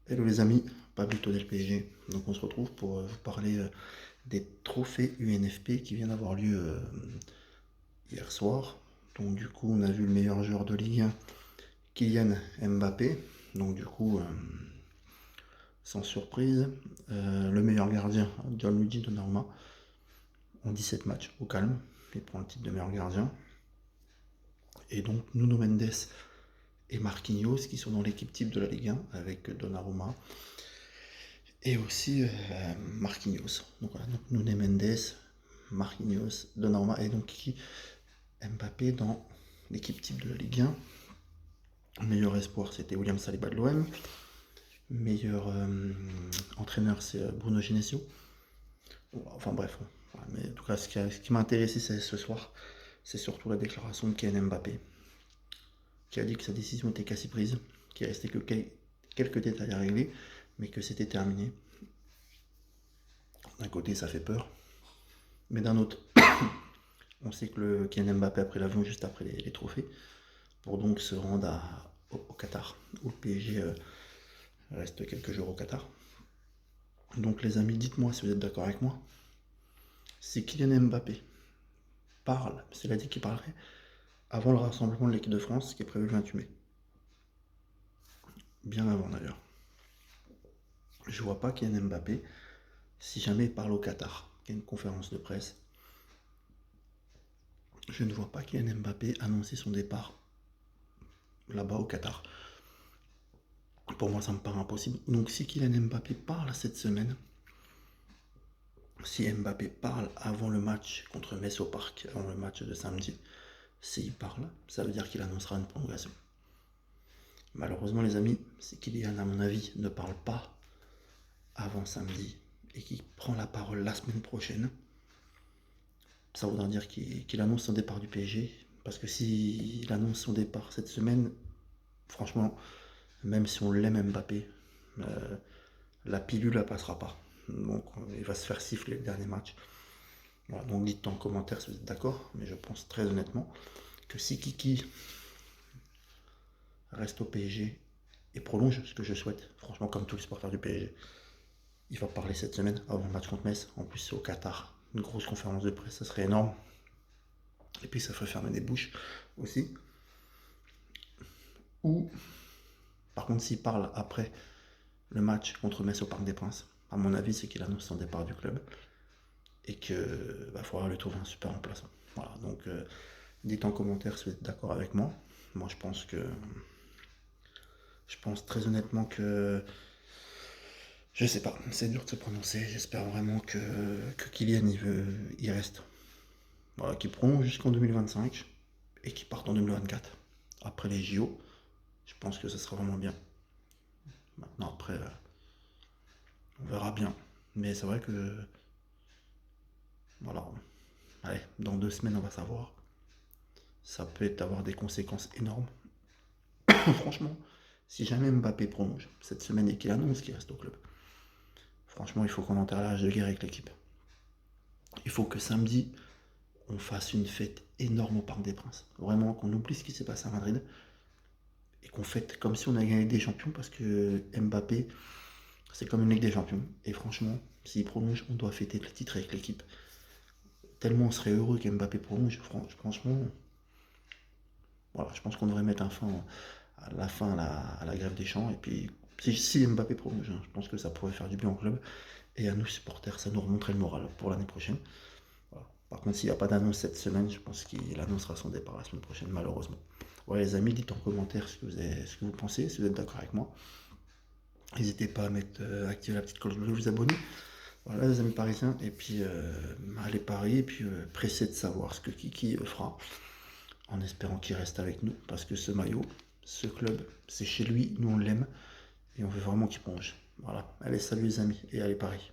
Hello les amis, Pablito del PSG. Donc on se retrouve pour vous parler des trophées UNFP qui viennent d'avoir lieu hier soir. Donc du coup on a vu le meilleur joueur de Ligue 1, Kylian Mbappé. Donc du coup sans surprise, le meilleur gardien, Gianluigi Donnarumma, en 17 matchs au calme. Il prend le titre de meilleur gardien. Et donc Nuno Mendes et Marquinhos qui sont dans l'équipe type de la Ligue 1 avec Donnarumma. Et aussi Marquinhos. Donc voilà, donc Nuno Mendes, Marquinhos, Donnarumma et donc qui Mbappé dans l'équipe type de la Ligue 1. Meilleur espoir c'était William Saliba de l'OM. Meilleur entraîneur c'est Bruno Genesio. Enfin bref, voilà. Mais en tout cas ce qui m'a intéressé ce soir, c'est surtout la déclaration de Kylian Mbappé, qui a dit que sa décision était quasi prise, qu'il restait que quelques détails à régler, mais que c'était terminé. D'un côté ça fait peur, mais d'un autre, on sait que le Kylian Mbappé a pris l'avion juste après les trophées pour donc se rendre au Qatar, où le PSG reste quelques jours au Qatar. Donc les amis, dites-moi si vous êtes d'accord avec moi. Si Kylian Mbappé parle, c'est-à-dire dit qu'il parlerait avant le rassemblement de l'équipe de France qui est prévu le 28 mai. Bien avant d'ailleurs. Je vois pas Kylian Mbappé, si jamais il parle au Qatar, qu'il y a une conférence de presse, je ne vois pas Kylian Mbappé annoncer son départ là-bas au Qatar. Pour moi, ça me paraît impossible. Donc, si Kylian Mbappé parle cette semaine, si Mbappé parle avant le match contre Metz au Parc, avant le match de samedi, s'il parle, ça veut dire qu'il annoncera une prolongation. Malheureusement, les amis, si Kylian, à mon avis, ne parle pas avant samedi et qu'il prend la parole la semaine prochaine, ça voudra dire qu'il annonce son départ du PSG. Parce que s'il annonce son départ cette semaine, franchement, même si on l'aime Mbappé, la pilule ne passera pas. Donc il va se faire siffler le dernier match. Voilà, donc dites en commentaire si vous êtes d'accord, mais je pense très honnêtement que si Kiki reste au PSG et prolonge, ce que je souhaite, franchement comme tous les supporters du PSG, il va parler cette semaine avant le match contre Metz. En plus c'est au Qatar, une grosse conférence de presse, ça serait énorme. Et puis ça ferait fermer des bouches aussi. Ou par contre s'il parle après le match contre Metz au Parc des Princes, à mon avis c'est qu'il annonce son départ du club et qu'il va falloir lui trouver un super remplaçant. Voilà, donc dites en commentaire si vous êtes d'accord avec moi. Moi je pense très honnêtement que je sais pas, c'est dur de se prononcer. J'espère vraiment que Kylian il reste. Voilà, qu'il prolonge jusqu'en 2025 et qu'il parte en 2024 après les JO. Je pense que ce sera vraiment bien. Maintenant après on verra bien. Mais c'est vrai que voilà. Allez, dans 2 semaines on va savoir. Ça peut avoir des conséquences énormes. Franchement, si jamais Mbappé prolonge cette semaine et qu'il annonce qu'il reste au club, franchement, il faut qu'on enterre l'âge de guerre avec l'équipe. Il faut que samedi, on fasse une fête énorme au Parc des Princes. Vraiment, qu'on oublie ce qui s'est passé à Madrid et qu'on fête comme si on a gagné des champions parce que Mbappé, c'est comme une Ligue des Champions. Et franchement, s'il prolonge, on doit fêter le titre avec l'équipe. Tellement on serait heureux qu'Mbappé prolonge. Franchement, voilà, je pense qu'on devrait mettre un fin à la grève des champs. Et puis, si Mbappé prolonge, je pense que ça pourrait faire du bien au club. Et à nous, supporters, ça nous remonterait le moral pour l'année prochaine. Voilà. Par contre, s'il n'y a pas d'annonce cette semaine, je pense qu'il annoncera son départ la semaine prochaine, malheureusement. Voilà, les amis, dites en commentaire ce que vous pensez, si vous êtes d'accord avec moi. N'hésitez pas à activer la petite cloche bleue, vous abonner. Voilà, les amis parisiens. Et puis, allez Paris, et puis pressez de savoir ce que Kiki fera, en espérant qu'il reste avec nous, parce que ce maillot, ce club, c'est chez lui, nous on l'aime, et on veut vraiment qu'il plonge. Voilà, allez, salut les amis, et allez Paris.